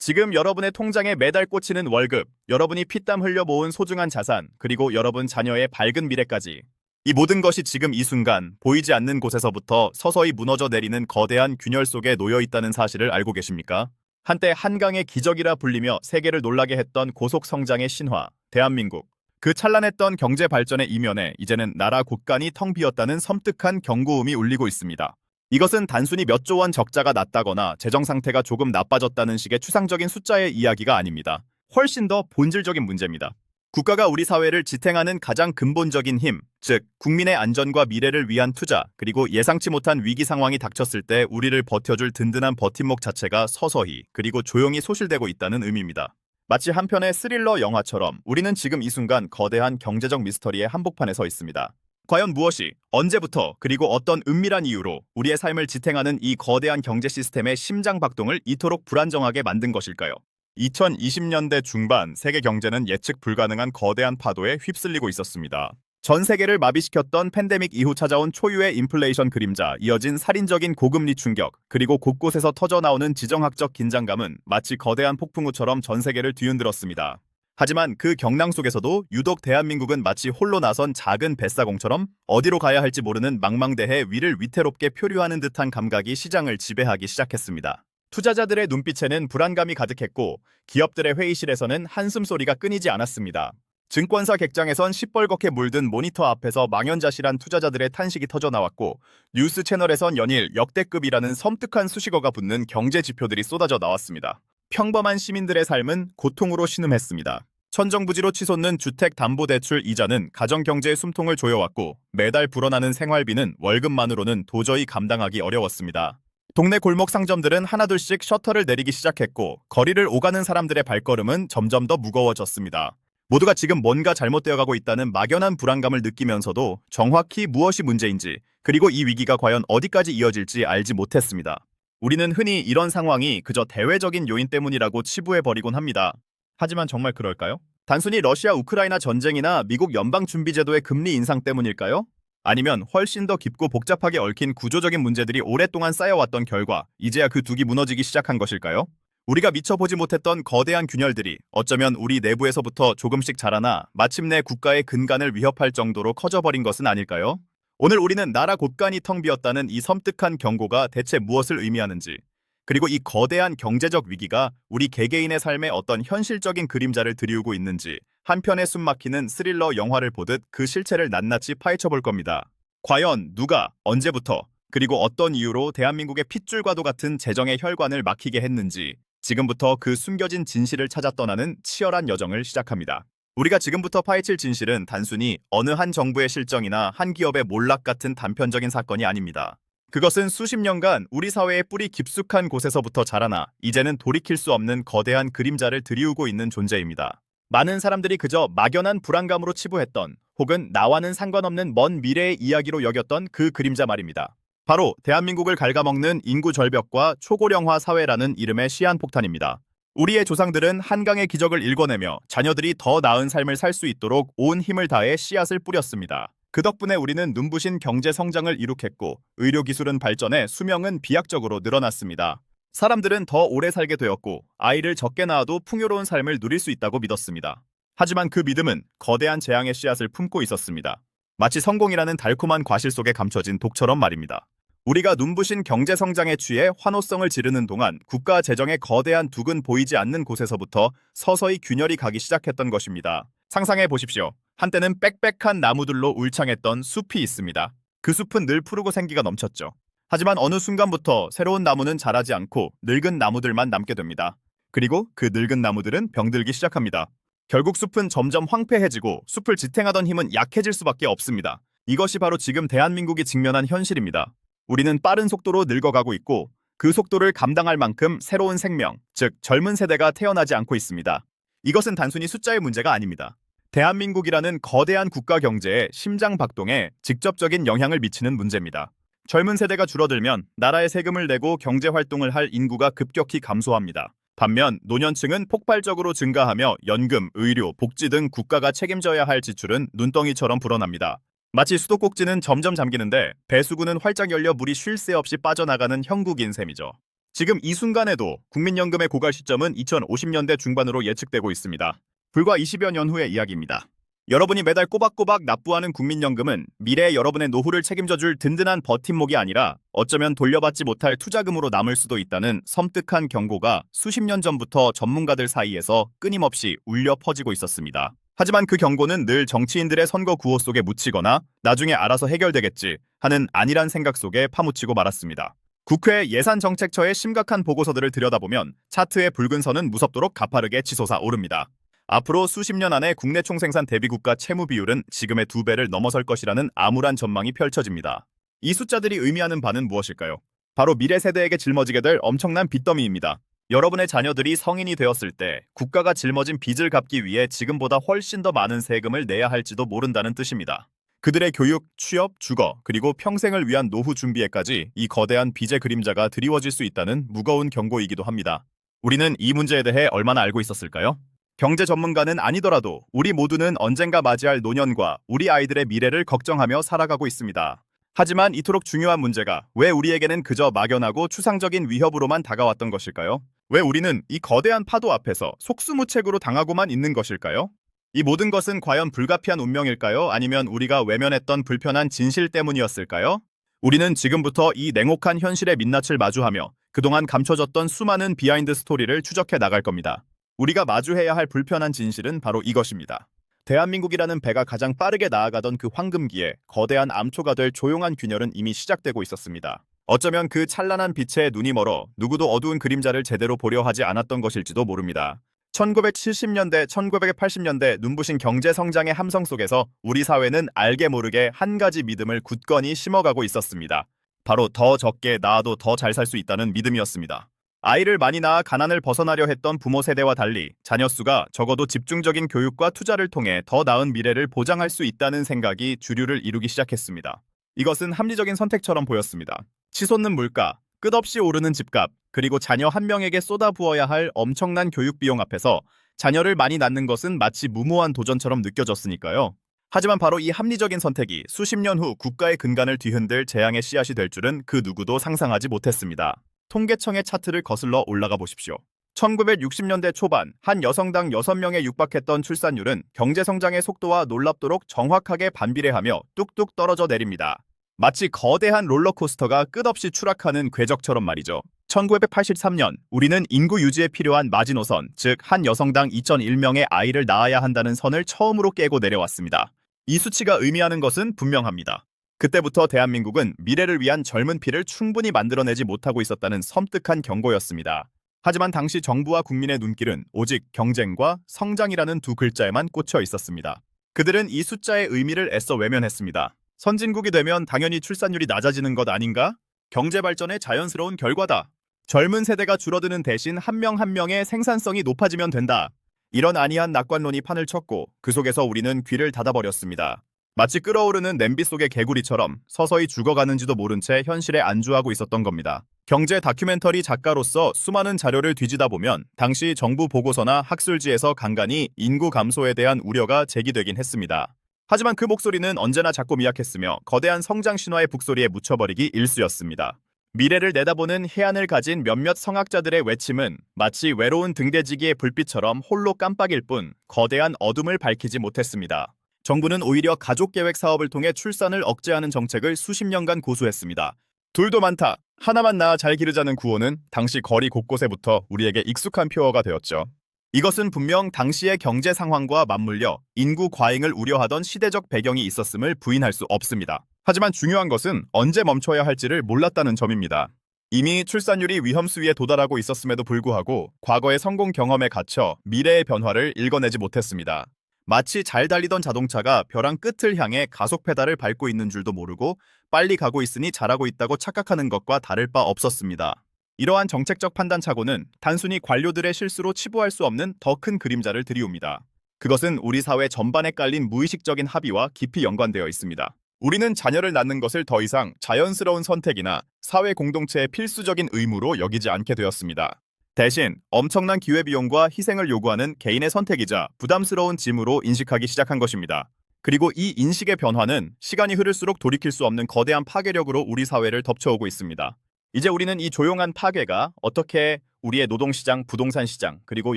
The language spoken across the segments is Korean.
지금 여러분의 통장에 매달 꽂히는 월급, 여러분이 피땀 흘려 모은 소중한 자산, 그리고 여러분 자녀의 밝은 미래까지. 이 모든 것이 지금 이 순간 보이지 않는 곳에서부터 서서히 무너져 내리는 거대한 균열 속에 놓여 있다는 사실을 알고 계십니까? 한때 한강의 기적이라 불리며 세계를 놀라게 했던 고속 성장의 신화, 대한민국. 그 찬란했던 경제 발전의 이면에 이제는 나라 곳간이 텅 비었다는 섬뜩한 경고음이 울리고 있습니다. 이것은 단순히 몇 조 원 적자가 났다거나 재정 상태가 조금 나빠졌다는 식의 추상적인 숫자의 이야기가 아닙니다. 훨씬 더 본질적인 문제입니다. 국가가 우리 사회를 지탱하는 가장 근본적인 힘, 즉 국민의 안전과 미래를 위한 투자, 그리고 예상치 못한 위기 상황이 닥쳤을 때 우리를 버텨줄 든든한 버팀목 자체가 서서히 그리고 조용히 소실되고 있다는 의미입니다. 마치 한 편의 스릴러 영화처럼 우리는 지금 이 순간 거대한 경제적 미스터리의 한복판에 서 있습니다. 과연 무엇이, 언제부터, 그리고 어떤 은밀한 이유로 우리의 삶을 지탱하는 이 거대한 경제 시스템의 심장 박동을 이토록 불안정하게 만든 것일까요? 2020년대 중반 세계 경제는 예측 불가능한 거대한 파도에 휩쓸리고 있었습니다. 전 세계를 마비시켰던 팬데믹 이후 찾아온 초유의 인플레이션 그림자, 이어진 살인적인 고금리 충격, 그리고 곳곳에서 터져나오는 지정학적 긴장감은 마치 거대한 폭풍우처럼 전 세계를 뒤흔들었습니다. 하지만 그 경랑 속에서도 유독 대한민국은 마치 홀로 나선 작은 뱃사공처럼 어디로 가야 할지 모르는 망망대해 위를 위태롭게 표류하는 듯한 감각이 시장을 지배하기 시작했습니다. 투자자들의 눈빛에는 불안감이 가득했고 기업들의 회의실에서는 한숨소리가 끊이지 않았습니다. 증권사 객장에선 시뻘겋게 물든 모니터 앞에서 망연자실한 투자자들의 탄식이 터져나왔고 뉴스 채널에선 연일 역대급이라는 섬뜩한 수식어가 붙는 경제 지표들이 쏟아져 나왔습니다. 평범한 시민들의 삶은 고통으로 신음했습니다. 천정부지로 치솟는 주택담보대출 이자는 가정경제의 숨통을 조여왔고 매달 불어나는 생활비는 월급만으로는 도저히 감당하기 어려웠습니다. 동네 골목 상점들은 하나둘씩 셔터를 내리기 시작했고 거리를 오가는 사람들의 발걸음은 점점 더 무거워졌습니다. 모두가 지금 뭔가 잘못되어 가고 있다는 막연한 불안감을 느끼면서도 정확히 무엇이 문제인지 그리고 이 위기가 과연 어디까지 이어질지 알지 못했습니다. 우리는 흔히 이런 상황이 그저 대외적인 요인 때문이라고 치부해버리곤 합니다. 하지만 정말 그럴까요? 단순히 러시아 우크라이나 전쟁이나 미국 연방준비제도의 금리 인상 때문일까요? 아니면 훨씬 더 깊고 복잡하게 얽힌 구조적인 문제들이 오랫동안 쌓여왔던 결과 이제야 그 둑이 무너지기 시작한 것일까요? 우리가 미처 보지 못했던 거대한 균열들이 어쩌면 우리 내부에서부터 조금씩 자라나 마침내 국가의 근간을 위협할 정도로 커져버린 것은 아닐까요? 오늘 우리는 나라 곳간이 텅 비었다는 이 섬뜩한 경고가 대체 무엇을 의미하는지, 그리고 이 거대한 경제적 위기가 우리 개개인의 삶에 어떤 현실적인 그림자를 드리우고 있는지 한편의 숨막히는 스릴러 영화를 보듯 그 실체를 낱낱이 파헤쳐볼 겁니다. 과연 누가, 언제부터, 그리고 어떤 이유로 대한민국의 핏줄과도 같은 재정의 혈관을 막히게 했는지 지금부터 그 숨겨진 진실을 찾아 떠나는 치열한 여정을 시작합니다. 우리가 지금부터 파헤칠 진실은 단순히 어느 한 정부의 실정이나 한 기업의 몰락 같은 단편적인 사건이 아닙니다. 그것은 수십 년간 우리 사회의 뿌리 깊숙한 곳에서부터 자라나 이제는 돌이킬 수 없는 거대한 그림자를 드리우고 있는 존재입니다. 많은 사람들이 그저 막연한 불안감으로 치부했던 혹은 나와는 상관없는 먼 미래의 이야기로 여겼던 그 그림자 말입니다. 바로 대한민국을 갉아먹는 인구 절벽과 초고령화 사회라는 이름의 시한폭탄입니다. 우리의 조상들은 한강의 기적을 일궈내며 자녀들이 더 나은 삶을 살 수 있도록 온 힘을 다해 씨앗을 뿌렸습니다. 그 덕분에 우리는 눈부신 경제 성장을 이룩했고 의료기술은 발전해 수명은 비약적으로 늘어났습니다. 사람들은 더 오래 살게 되었고 아이를 적게 낳아도 풍요로운 삶을 누릴 수 있다고 믿었습니다. 하지만 그 믿음은 거대한 재앙의 씨앗을 품고 있었습니다. 마치 성공이라는 달콤한 과실 속에 감춰진 독처럼 말입니다. 우리가 눈부신 경제 성장에 취해 환호성을 지르는 동안 국가 재정의 거대한 둑은 보이지 않는 곳에서부터 서서히 균열이 가기 시작했던 것입니다. 상상해 보십시오. 한때는 빽빽한 나무들로 울창했던 숲이 있습니다. 그 숲은 늘 푸르고 생기가 넘쳤죠. 하지만 어느 순간부터 새로운 나무는 자라지 않고 늙은 나무들만 남게 됩니다. 그리고 그 늙은 나무들은 병들기 시작합니다. 결국 숲은 점점 황폐해지고 숲을 지탱하던 힘은 약해질 수밖에 없습니다. 이것이 바로 지금 대한민국이 직면한 현실입니다. 우리는 빠른 속도로 늙어가고 있고 그 속도를 감당할 만큼 새로운 생명, 즉 젊은 세대가 태어나지 않고 있습니다. 이것은 단순히 숫자의 문제가 아닙니다. 대한민국이라는 거대한 국가 경제의 심장 박동에 직접적인 영향을 미치는 문제입니다. 젊은 세대가 줄어들면 나라에 세금을 내고 경제 활동을 할 인구가 급격히 감소합니다. 반면 노년층은 폭발적으로 증가하며 연금, 의료, 복지 등 국가가 책임져야 할 지출은 눈덩이처럼 불어납니다. 마치 수도꼭지는 점점 잠기는데 배수구는 활짝 열려 물이 쉴 새 없이 빠져나가는 형국인 셈이죠. 지금 이 순간에도 국민연금의 고갈 시점은 2050년대 중반으로 예측되고 있습니다. 불과 20여 년 후의 이야기입니다. 여러분이 매달 꼬박꼬박 납부하는 국민연금은 미래의 여러분의 노후를 책임져줄 든든한 버팀목이 아니라 어쩌면 돌려받지 못할 투자금으로 남을 수도 있다는 섬뜩한 경고가 수십 년 전부터 전문가들 사이에서 끊임없이 울려 퍼지고 있었습니다. 하지만 그 경고는 늘 정치인들의 선거 구호 속에 묻히거나 나중에 알아서 해결되겠지 하는 안일한 생각 속에 파묻히고 말았습니다. 국회 예산정책처의 심각한 보고서들을 들여다보면 차트의 붉은 선은 무섭도록 가파르게 치솟아 오릅니다. 앞으로 수십 년 안에 국내 총생산 대비 국가 채무 비율은 지금의 2배를 넘어설 것이라는 암울한 전망이 펼쳐집니다. 이 숫자들이 의미하는 바는 무엇일까요? 바로 미래 세대에게 짊어지게 될 엄청난 빚더미입니다. 여러분의 자녀들이 성인이 되었을 때 국가가 짊어진 빚을 갚기 위해 지금보다 훨씬 더 많은 세금을 내야 할지도 모른다는 뜻입니다. 그들의 교육, 취업, 주거, 그리고 평생을 위한 노후 준비에까지 이 거대한 빚의 그림자가 드리워질 수 있다는 무거운 경고이기도 합니다. 우리는 이 문제에 대해 얼마나 알고 있었을까요? 경제 전문가는 아니더라도 우리 모두는 언젠가 맞이할 노년과 우리 아이들의 미래를 걱정하며 살아가고 있습니다. 하지만 이토록 중요한 문제가 왜 우리에게는 그저 막연하고 추상적인 위협으로만 다가왔던 것일까요? 왜 우리는 이 거대한 파도 앞에서 속수무책으로 당하고만 있는 것일까요? 이 모든 것은 과연 불가피한 운명일까요? 아니면 우리가 외면했던 불편한 진실 때문이었을까요? 우리는 지금부터 이 냉혹한 현실의 민낯을 마주하며 그동안 감춰졌던 수많은 비하인드 스토리를 추적해 나갈 겁니다. 우리가 마주해야 할 불편한 진실은 바로 이것입니다. 대한민국이라는 배가 가장 빠르게 나아가던 그 황금기에 거대한 암초가 될 조용한 균열은 이미 시작되고 있었습니다. 어쩌면 그 찬란한 빛에 눈이 멀어 누구도 어두운 그림자를 제대로 보려 하지 않았던 것일지도 모릅니다. 1970년대, 1980년대 눈부신 경제 성장의 함성 속에서 우리 사회는 알게 모르게 한 가지 믿음을 굳건히 심어가고 있었습니다. 바로 더 적게 낳아도 더 잘 살 수 있다는 믿음이었습니다. 아이를 많이 낳아 가난을 벗어나려 했던 부모 세대와 달리 자녀 수가 적어도 집중적인 교육과 투자를 통해 더 나은 미래를 보장할 수 있다는 생각이 주류를 이루기 시작했습니다. 이것은 합리적인 선택처럼 보였습니다. 치솟는 물가, 끝없이 오르는 집값, 그리고 자녀 한 명에게 쏟아부어야 할 엄청난 교육 비용 앞에서 자녀를 많이 낳는 것은 마치 무모한 도전처럼 느껴졌으니까요. 하지만 바로 이 합리적인 선택이 수십 년 후 국가의 근간을 뒤흔들 재앙의 씨앗이 될 줄은 그 누구도 상상하지 못했습니다. 통계청의 차트를 거슬러 올라가 보십시오. 1960년대 초반 한 여성당 6명에 육박했던 출산율은 경제성장의 속도와 놀랍도록 정확하게 반비례하며 뚝뚝 떨어져 내립니다. 마치 거대한 롤러코스터가 끝없이 추락하는 궤적처럼 말이죠. 1983년 우리는 인구 유지에 필요한 마지노선, 즉 한 여성당 2.1명의 아이를 낳아야 한다는 선을 처음으로 깨고 내려왔습니다. 이 수치가 의미하는 것은 분명합니다. 그때부터 대한민국은 미래를 위한 젊은 피를 충분히 만들어내지 못하고 있었다는 섬뜩한 경고였습니다. 하지만 당시 정부와 국민의 눈길은 오직 경쟁과 성장이라는 두 글자에만 꽂혀 있었습니다. 그들은 이 숫자의 의미를 애써 외면했습니다. 선진국이 되면 당연히 출산율이 낮아지는 것 아닌가? 경제 발전의 자연스러운 결과다. 젊은 세대가 줄어드는 대신 한 명 한 명의 생산성이 높아지면 된다. 이런 안이한 낙관론이 판을 쳤고 그 속에서 우리는 귀를 닫아버렸습니다. 마치 끓어오르는 냄비 속의 개구리처럼 서서히 죽어가는지도 모른 채 현실에 안주하고 있었던 겁니다. 경제 다큐멘터리 작가로서 수많은 자료를 뒤지다 보면 당시 정부 보고서나 학술지에서 간간히 인구 감소에 대한 우려가 제기되긴 했습니다. 하지만 그 목소리는 언제나 작고 미약했으며 거대한 성장 신화의 북소리에 묻혀버리기 일쑤였습니다. 미래를 내다보는 해안을 가진 몇몇 성학자들의 외침은 마치 외로운 등대지기의 불빛처럼 홀로 깜빡일 뿐 거대한 어둠을 밝히지 못했습니다. 정부는 오히려 가족계획 사업을 통해 출산을 억제하는 정책을 수십 년간 고수했습니다. 둘도 많다, 하나만 낳아 잘 기르자는 구호는 당시 거리 곳곳에부터 우리에게 익숙한 표어가 되었죠. 이것은 분명 당시의 경제 상황과 맞물려 인구 과잉을 우려하던 시대적 배경이 있었음을 부인할 수 없습니다. 하지만 중요한 것은 언제 멈춰야 할지를 몰랐다는 점입니다. 이미 출산율이 위험 수위에 도달하고 있었음에도 불구하고 과거의 성공 경험에 갇혀 미래의 변화를 읽어내지 못했습니다. 마치 잘 달리던 자동차가 벼랑 끝을 향해 가속 페달을 밟고 있는 줄도 모르고 빨리 가고 있으니 잘하고 있다고 착각하는 것과 다를 바 없었습니다. 이러한 정책적 판단착오는 단순히 관료들의 실수로 치부할 수 없는 더 큰 그림자를 들이웁니다. 그것은 우리 사회 전반에 깔린 무의식적인 합의와 깊이 연관되어 있습니다. 우리는 자녀를 낳는 것을 더 이상 자연스러운 선택이나 사회 공동체의 필수적인 의무로 여기지 않게 되었습니다. 대신 엄청난 기회비용과 희생을 요구하는 개인의 선택이자 부담스러운 짐으로 인식하기 시작한 것입니다. 그리고 이 인식의 변화는 시간이 흐를수록 돌이킬 수 없는 거대한 파괴력으로 우리 사회를 덮쳐오고 있습니다. 이제 우리는 이 조용한 파괴가 어떻게 우리의 노동시장, 부동산 시장, 그리고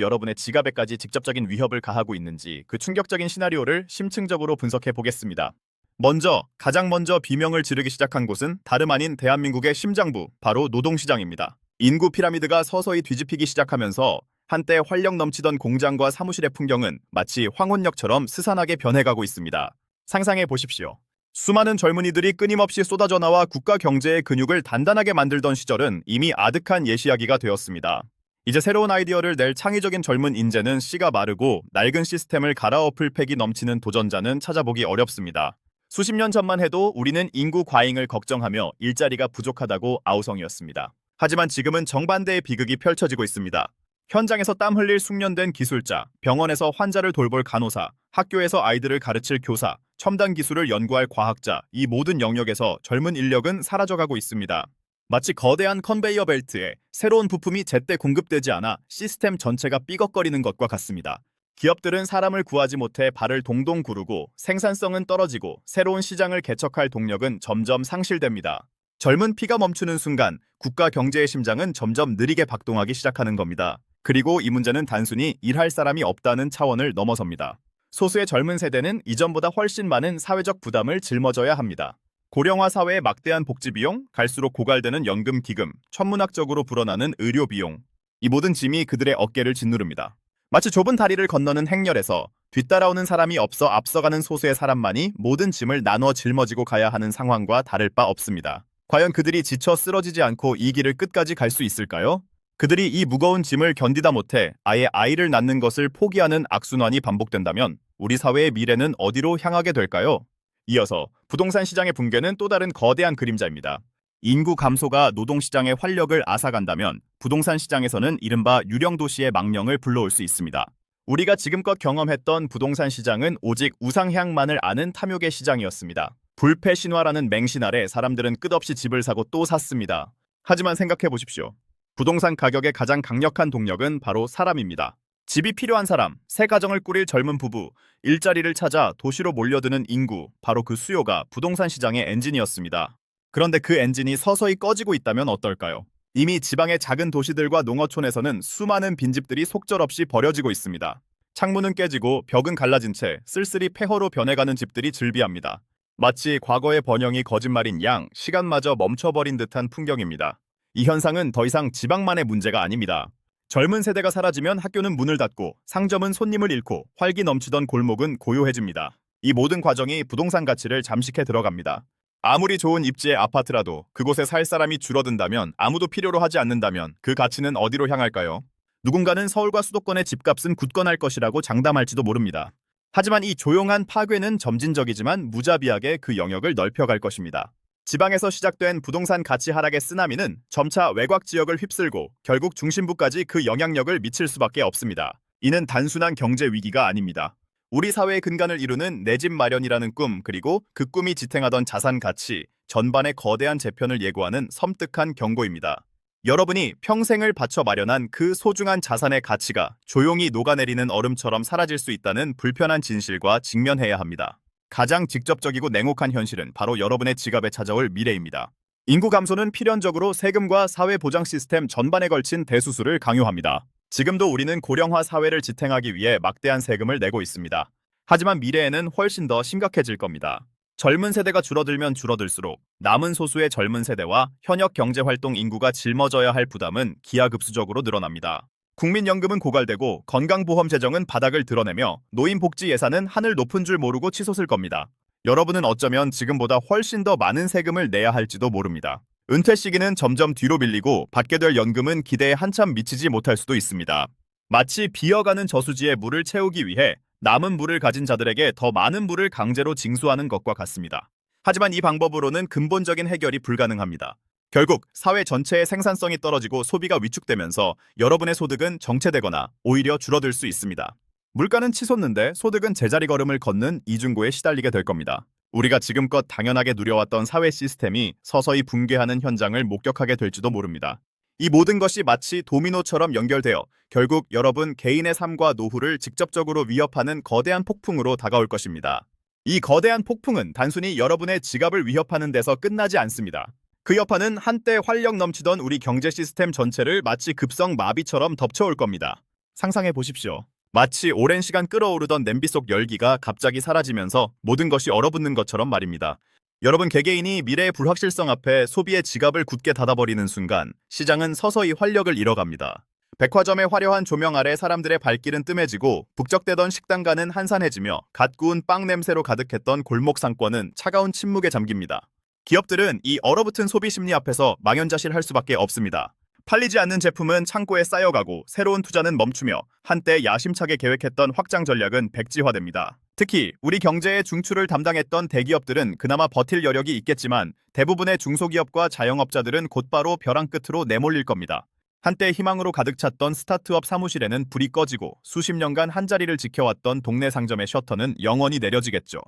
여러분의 지갑에까지 직접적인 위협을 가하고 있는지 그 충격적인 시나리오를 심층적으로 분석해 보겠습니다. 가장 먼저 비명을 지르기 시작한 곳은 다름 아닌 대한민국의 심장부, 바로 노동시장입니다. 인구 피라미드가 서서히 뒤집히기 시작하면서 한때 활력 넘치던 공장과 사무실의 풍경은 마치 황혼역처럼 스산하게 변해가고 있습니다. 상상해 보십시오. 수많은 젊은이들이 끊임없이 쏟아져 나와 국가 경제의 근육을 단단하게 만들던 시절은 이미 아득한 예시하기가 되었습니다. 이제 새로운 아이디어를 낼 창의적인 젊은 인재는 씨가 마르고 낡은 시스템을 갈아엎을 패기 넘치는 도전자는 찾아보기 어렵습니다. 수십 년 전만 해도 우리는 인구 과잉을 걱정하며 일자리가 부족하다고 아우성이었습니다. 하지만 지금은 정반대의 비극이 펼쳐지고 있습니다. 현장에서 땀 흘릴 숙련된 기술자, 병원에서 환자를 돌볼 간호사, 학교에서 아이들을 가르칠 교사, 첨단 기술을 연구할 과학자, 이 모든 영역에서 젊은 인력은 사라져가고 있습니다. 마치 거대한 컨베이어 벨트에 새로운 부품이 제때 공급되지 않아 시스템 전체가 삐걱거리는 것과 같습니다. 기업들은 사람을 구하지 못해 발을 동동 구르고 생산성은 떨어지고 새로운 시장을 개척할 동력은 점점 상실됩니다. 젊은 피가 멈추는 순간 국가 경제의 심장은 점점 느리게 박동하기 시작하는 겁니다. 그리고 이 문제는 단순히 일할 사람이 없다는 차원을 넘어섭니다. 소수의 젊은 세대는 이전보다 훨씬 많은 사회적 부담을 짊어져야 합니다. 고령화 사회의 막대한 복지 비용, 갈수록 고갈되는 연금 기금, 천문학적으로 불어나는 의료 비용. 이 모든 짐이 그들의 어깨를 짓누릅니다. 마치 좁은 다리를 건너는 행렬에서 뒤따라오는 사람이 없어 앞서가는 소수의 사람만이 모든 짐을 나눠 짊어지고 가야 하는 상황과 다를 바 없습니다. 과연 그들이 지쳐 쓰러지지 않고 이 길을 끝까지 갈 수 있을까요? 그들이 이 무거운 짐을 견디다 못해 아예 아이를 낳는 것을 포기하는 악순환이 반복된다면 우리 사회의 미래는 어디로 향하게 될까요? 이어서 부동산 시장의 붕괴는 또 다른 거대한 그림자입니다. 인구 감소가 노동시장의 활력을 앗아간다면 부동산 시장에서는 이른바 유령도시의 망령을 불러올 수 있습니다. 우리가 지금껏 경험했던 부동산 시장은 오직 우상향만을 아는 탐욕의 시장이었습니다. 불패 신화라는 맹신 아래 사람들은 끝없이 집을 사고 또 샀습니다. 하지만 생각해 보십시오. 부동산 가격의 가장 강력한 동력은 바로 사람입니다. 집이 필요한 사람, 새 가정을 꾸릴 젊은 부부, 일자리를 찾아 도시로 몰려드는 인구, 바로 그 수요가 부동산 시장의 엔진이었습니다. 그런데 그 엔진이 서서히 꺼지고 있다면 어떨까요? 이미 지방의 작은 도시들과 농어촌에서는 수많은 빈집들이 속절없이 버려지고 있습니다. 창문은 깨지고 벽은 갈라진 채 쓸쓸히 폐허로 변해가는 집들이 즐비합니다. 마치 과거의 번영이 거짓말인 양 시간마저 멈춰버린 듯한 풍경입니다. 이 현상은 더 이상 지방만의 문제가 아닙니다. 젊은 세대가 사라지면 학교는 문을 닫고 상점은 손님을 잃고 활기 넘치던 골목은 고요해집니다. 이 모든 과정이 부동산 가치를 잠식해 들어갑니다. 아무리 좋은 입지의 아파트라도 그곳에 살 사람이 줄어든다면, 아무도 필요로 하지 않는다면 그 가치는 어디로 향할까요? 누군가는 서울과 수도권의 집값은 굳건할 것이라고 장담할지도 모릅니다. 하지만 이 조용한 파괴는 점진적이지만 무자비하게 그 영역을 넓혀갈 것입니다. 지방에서 시작된 부동산 가치 하락의 쓰나미는 점차 외곽 지역을 휩쓸고 결국 중심부까지 그 영향력을 미칠 수밖에 없습니다. 이는 단순한 경제 위기가 아닙니다. 우리 사회의 근간을 이루는 내 집 마련이라는 꿈, 그리고 그 꿈이 지탱하던 자산 가치 전반의 거대한 재편을 예고하는 섬뜩한 경고입니다. 여러분이 평생을 바쳐 마련한 그 소중한 자산의 가치가 조용히 녹아내리는 얼음처럼 사라질 수 있다는 불편한 진실과 직면해야 합니다. 가장 직접적이고 냉혹한 현실은 바로 여러분의 지갑에 찾아올 미래입니다. 인구 감소는 필연적으로 세금과 사회보장 시스템 전반에 걸친 대수술을 강요합니다. 지금도 우리는 고령화 사회를 지탱하기 위해 막대한 세금을 내고 있습니다. 하지만 미래에는 훨씬 더 심각해질 겁니다. 젊은 세대가 줄어들면 줄어들수록 남은 소수의 젊은 세대와 현역 경제활동 인구가 짊어져야 할 부담은 기하급수적으로 늘어납니다. 국민연금은 고갈되고 건강보험 재정은 바닥을 드러내며 노인복지 예산은 하늘 높은 줄 모르고 치솟을 겁니다. 여러분은 어쩌면 지금보다 훨씬 더 많은 세금을 내야 할지도 모릅니다. 은퇴 시기는 점점 뒤로 밀리고 받게 될 연금은 기대에 한참 미치지 못할 수도 있습니다. 마치 비어가는 저수지에 물을 채우기 위해 남은 물을 가진 자들에게 더 많은 물을 강제로 징수하는 것과 같습니다. 하지만 이 방법으로는 근본적인 해결이 불가능합니다. 결국 사회 전체의 생산성이 떨어지고 소비가 위축되면서 여러분의 소득은 정체되거나 오히려 줄어들 수 있습니다. 물가는 치솟는데 소득은 제자리 걸음을 걷는 이중고에 시달리게 될 겁니다. 우리가 지금껏 당연하게 누려왔던 사회 시스템이 서서히 붕괴하는 현장을 목격하게 될지도 모릅니다. 이 모든 것이 마치 도미노처럼 연결되어 결국 여러분 개인의 삶과 노후를 직접적으로 위협하는 거대한 폭풍으로 다가올 것입니다. 이 거대한 폭풍은 단순히 여러분의 지갑을 위협하는 데서 끝나지 않습니다. 그 여파는 한때 활력 넘치던 우리 경제 시스템 전체를 마치 급성 마비처럼 덮쳐올 겁니다. 상상해 보십시오. 마치 오랜 시간 끓어오르던 냄비 속 열기가 갑자기 사라지면서 모든 것이 얼어붙는 것처럼 말입니다. 여러분, 개개인이 미래의 불확실성 앞에 소비의 지갑을 굳게 닫아버리는 순간 시장은 서서히 활력을 잃어갑니다. 백화점의 화려한 조명 아래 사람들의 발길은 뜸해지고 북적대던 식당가는 한산해지며 갓 구운 빵 냄새로 가득했던 골목 상권은 차가운 침묵에 잠깁니다. 기업들은 이 얼어붙은 소비 심리 앞에서 망연자실할 수밖에 없습니다. 팔리지 않는 제품은 창고에 쌓여가고 새로운 투자는 멈추며 한때 야심차게 계획했던 확장 전략은 백지화됩니다. 특히 우리 경제의 중추를 담당했던 대기업들은 그나마 버틸 여력이 있겠지만 대부분의 중소기업과 자영업자들은 곧바로 벼랑 끝으로 내몰릴 겁니다. 한때 희망으로 가득 찼던 스타트업 사무실에는 불이 꺼지고 수십 년간 한자리를 지켜왔던 동네 상점의 셔터는 영원히 내려지겠죠.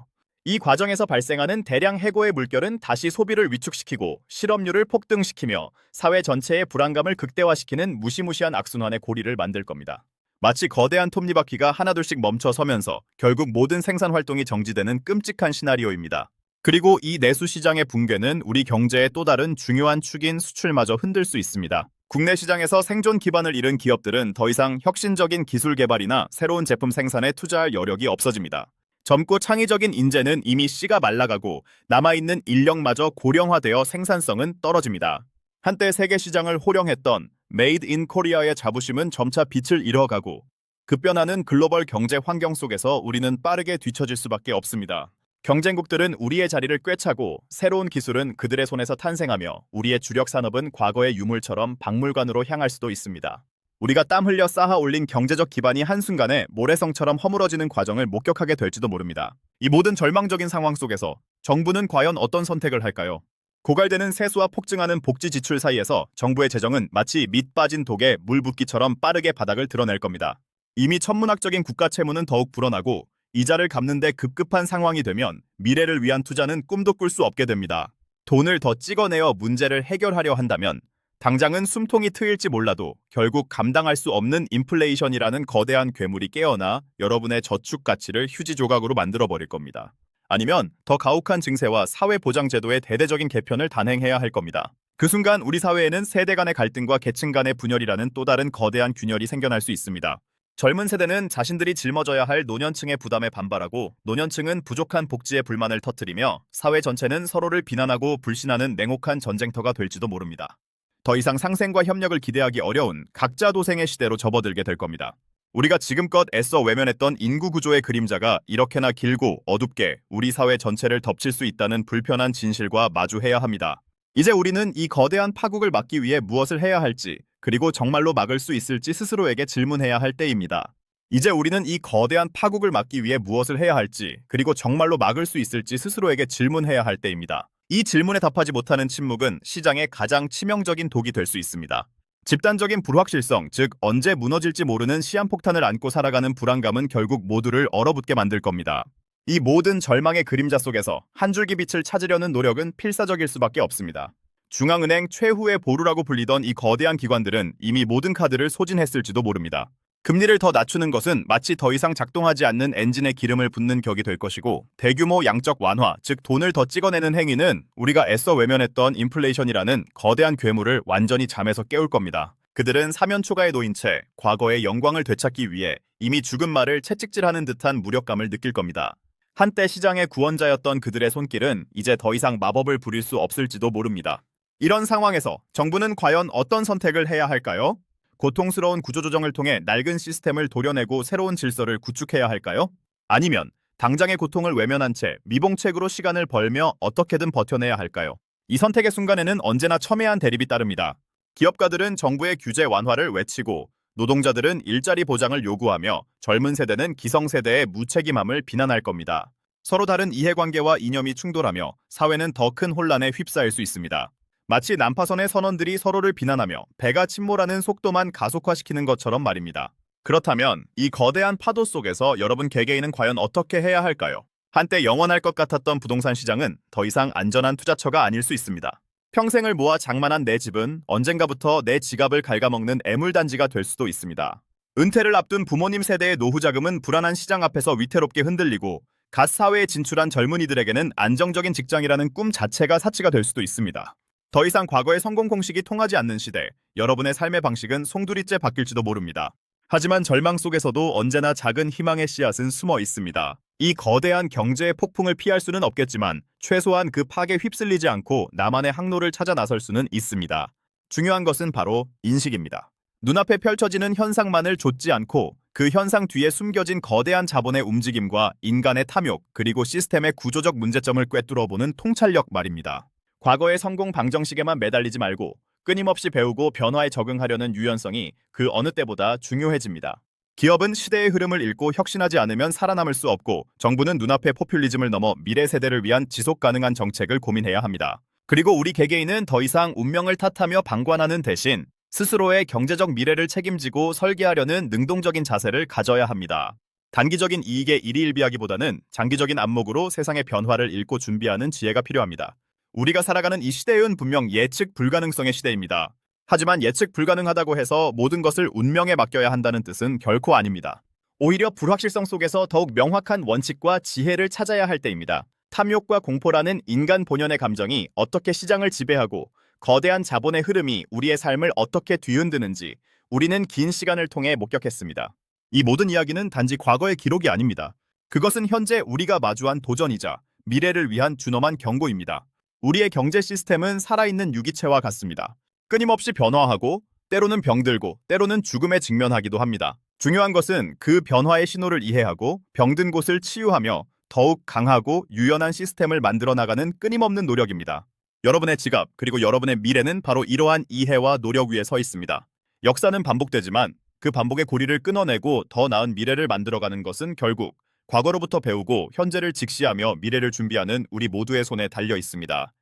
이 과정에서 발생하는 대량 해고의 물결은 다시 소비를 위축시키고 실업률을 폭등시키며 사회 전체의 불안감을 극대화시키는 무시무시한 악순환의 고리를 만들 겁니다. 마치 거대한 톱니바퀴가 하나둘씩 멈춰서면서 결국 모든 생산 활동이 정지되는 끔찍한 시나리오입니다. 그리고 이 내수 시장의 붕괴는 우리 경제의 또 다른 중요한 축인 수출마저 흔들 수 있습니다. 국내 시장에서 생존 기반을 잃은 기업들은 더 이상 혁신적인 기술 개발이나 새로운 제품 생산에 투자할 여력이 없어집니다. 젊고 창의적인 인재는 이미 씨가 말라가고 남아있는 인력마저 고령화되어 생산성은 떨어집니다. 한때 세계 시장을 호령했던 메이드 인 코리아의 자부심은 점차 빛을 잃어가고 급변하는 글로벌 경제 환경 속에서 우리는 빠르게 뒤처질 수밖에 없습니다. 경쟁국들은 우리의 자리를 꿰차고 새로운 기술은 그들의 손에서 탄생하며 우리의 주력 산업은 과거의 유물처럼 박물관으로 향할 수도 있습니다. 우리가 땀 흘려 쌓아 올린 경제적 기반이 한순간에 모래성처럼 허물어지는 과정을 목격하게 될지도 모릅니다. 이 모든 절망적인 상황 속에서 정부는 과연 어떤 선택을 할까요? 고갈되는 세수와 폭증하는 복지 지출 사이에서 정부의 재정은 마치 밑 빠진 독에 물 붓기처럼 빠르게 바닥을 드러낼 겁니다. 이미 천문학적인 국가 채무는 더욱 불어나고 이자를 갚는 데 급급한 상황이 되면 미래를 위한 투자는 꿈도 꿀 수 없게 됩니다. 돈을 더 찍어내어 문제를 해결하려 한다면 당장은 숨통이 트일지 몰라도 결국 감당할 수 없는 인플레이션이라는 거대한 괴물이 깨어나 여러분의 저축 가치를 휴지 조각으로 만들어버릴 겁니다. 아니면 더 가혹한 증세와 사회보장제도의 대대적인 개편을 단행해야 할 겁니다. 그 순간 우리 사회에는 세대 간의 갈등과 계층 간의 분열이라는 또 다른 거대한 균열이 생겨날 수 있습니다. 젊은 세대는 자신들이 짊어져야 할 노년층의 부담에 반발하고 노년층은 부족한 복지에 불만을 터뜨리며 사회 전체는 서로를 비난하고 불신하는 냉혹한 전쟁터가 될지도 모릅니다. 더 이상 상생과 협력을 기대하기 어려운 각자 도생의 시대로 접어들게 될 겁니다. 우리가 지금껏 애써 외면했던 인구 구조의 그림자가 이렇게나 길고 어둡게 우리 사회 전체를 덮칠 수 있다는 불편한 진실과 마주해야 합니다. 이제 우리는 이 거대한 파국을 막기 위해 무엇을 해야 할지, 그리고 정말로 막을 수 있을지 스스로에게 질문해야 할 때입니다. 이제 우리는 이 거대한 파국을 막기 위해 무엇을 해야 할지, 그리고 정말로 막을 수 있을지 스스로에게 질문해야 할 때입니다. 이 질문에 답하지 못하는 침묵은 시장의 가장 치명적인 독이 될 수 있습니다. 집단적인 불확실성, 즉 언제 무너질지 모르는 시한폭탄을 안고 살아가는 불안감은 결국 모두를 얼어붙게 만들 겁니다. 이 모든 절망의 그림자 속에서 한 줄기 빛을 찾으려는 노력은 필사적일 수밖에 없습니다. 중앙은행 최후의 보루라고 불리던 이 거대한 기관들은 이미 모든 카드를 소진했을지도 모릅니다. 금리를 더 낮추는 것은 마치 더 이상 작동하지 않는 엔진에 기름을 붓는 격이 될 것이고 대규모 양적 완화, 즉 돈을 더 찍어내는 행위는 우리가 애써 외면했던 인플레이션이라는 거대한 괴물을 완전히 잠에서 깨울 겁니다. 그들은 사면초가에 놓인 채 과거의 영광을 되찾기 위해 이미 죽은 말을 채찍질하는 듯한 무력감을 느낄 겁니다. 한때 시장의 구원자였던 그들의 손길은 이제 더 이상 마법을 부릴 수 없을지도 모릅니다. 이런 상황에서 정부는 과연 어떤 선택을 해야 할까요? 고통스러운 구조조정을 통해 낡은 시스템을 도려내고 새로운 질서를 구축해야 할까요? 아니면 당장의 고통을 외면한 채 미봉책으로 시간을 벌며 어떻게든 버텨내야 할까요? 이 선택의 순간에는 언제나 첨예한 대립이 따릅니다. 기업가들은 정부의 규제 완화를 외치고 노동자들은 일자리 보장을 요구하며 젊은 세대는 기성세대의 무책임함을 비난할 겁니다. 서로 다른 이해관계와 이념이 충돌하며 사회는 더 큰 혼란에 휩싸일 수 있습니다. 마치 난파선의 선원들이 서로를 비난하며 배가 침몰하는 속도만 가속화시키는 것처럼 말입니다. 그렇다면 이 거대한 파도 속에서 여러분 개개인은 과연 어떻게 해야 할까요? 한때 영원할 것 같았던 부동산 시장은 더 이상 안전한 투자처가 아닐 수 있습니다. 평생을 모아 장만한 내 집은 언젠가부터 내 지갑을 갉아먹는 애물단지가 될 수도 있습니다. 은퇴를 앞둔 부모님 세대의 노후 자금은 불안한 시장 앞에서 위태롭게 흔들리고 갓 사회에 진출한 젊은이들에게는 안정적인 직장이라는 꿈 자체가 사치가 될 수도 있습니다. 더 이상 과거의 성공 공식이 통하지 않는 시대, 여러분의 삶의 방식은 송두리째 바뀔지도 모릅니다. 하지만 절망 속에서도 언제나 작은 희망의 씨앗은 숨어 있습니다. 이 거대한 경제의 폭풍을 피할 수는 없겠지만 최소한 그 파괴에 휩쓸리지 않고 나만의 항로를 찾아 나설 수는 있습니다. 중요한 것은 바로 인식입니다. 눈앞에 펼쳐지는 현상만을 좇지 않고 그 현상 뒤에 숨겨진 거대한 자본의 움직임과 인간의 탐욕, 그리고 시스템의 구조적 문제점을 꿰뚫어보는 통찰력 말입니다. 과거의 성공 방정식에만 매달리지 말고 끊임없이 배우고 변화에 적응하려는 유연성이 그 어느 때보다 중요해집니다. 기업은 시대의 흐름을 읽고 혁신하지 않으면 살아남을 수 없고, 정부는 눈앞의 포퓰리즘을 넘어 미래 세대를 위한 지속 가능한 정책을 고민해야 합니다. 그리고 우리 개개인은 더 이상 운명을 탓하며 방관하는 대신 스스로의 경제적 미래를 책임지고 설계하려는 능동적인 자세를 가져야 합니다. 단기적인 이익에 일희일비하기보다는 장기적인 안목으로 세상의 변화를 읽고 준비하는 지혜가 필요합니다. 우리가 살아가는 이 시대은 분명 예측 불가능성의 시대입니다. 하지만 예측 불가능하다고 해서 모든 것을 운명에 맡겨야 한다는 뜻은 결코 아닙니다. 오히려 불확실성 속에서 더욱 명확한 원칙과 지혜를 찾아야 할 때입니다. 탐욕과 공포라는 인간 본연의 감정이 어떻게 시장을 지배하고 거대한 자본의 흐름이 우리의 삶을 어떻게 뒤흔드는지 우리는 긴 시간을 통해 목격했습니다. 이 모든 이야기는 단지 과거의 기록이 아닙니다. 그것은 현재 우리가 마주한 도전이자 미래를 위한 준엄한 경고입니다. 우리의 경제 시스템은 살아있는 유기체와 같습니다. 끊임없이 변화하고, 때로는 병들고, 때로는 죽음에 직면하기도 합니다. 중요한 것은 그 변화의 신호를 이해하고 병든 곳을 치유하며 더욱 강하고 유연한 시스템을 만들어 나가는 끊임없는 노력입니다. 여러분의 지갑, 그리고 여러분의 미래는 바로 이러한 이해와 노력 위에 서 있습니다. 역사는 반복되지만 그 반복의 고리를 끊어내고 더 나은 미래를 만들어가는 것은 결국 과거로부터 배우고 현재를 직시하며 미래를 준비하는 우리 모두의 손에 달려 있습니다.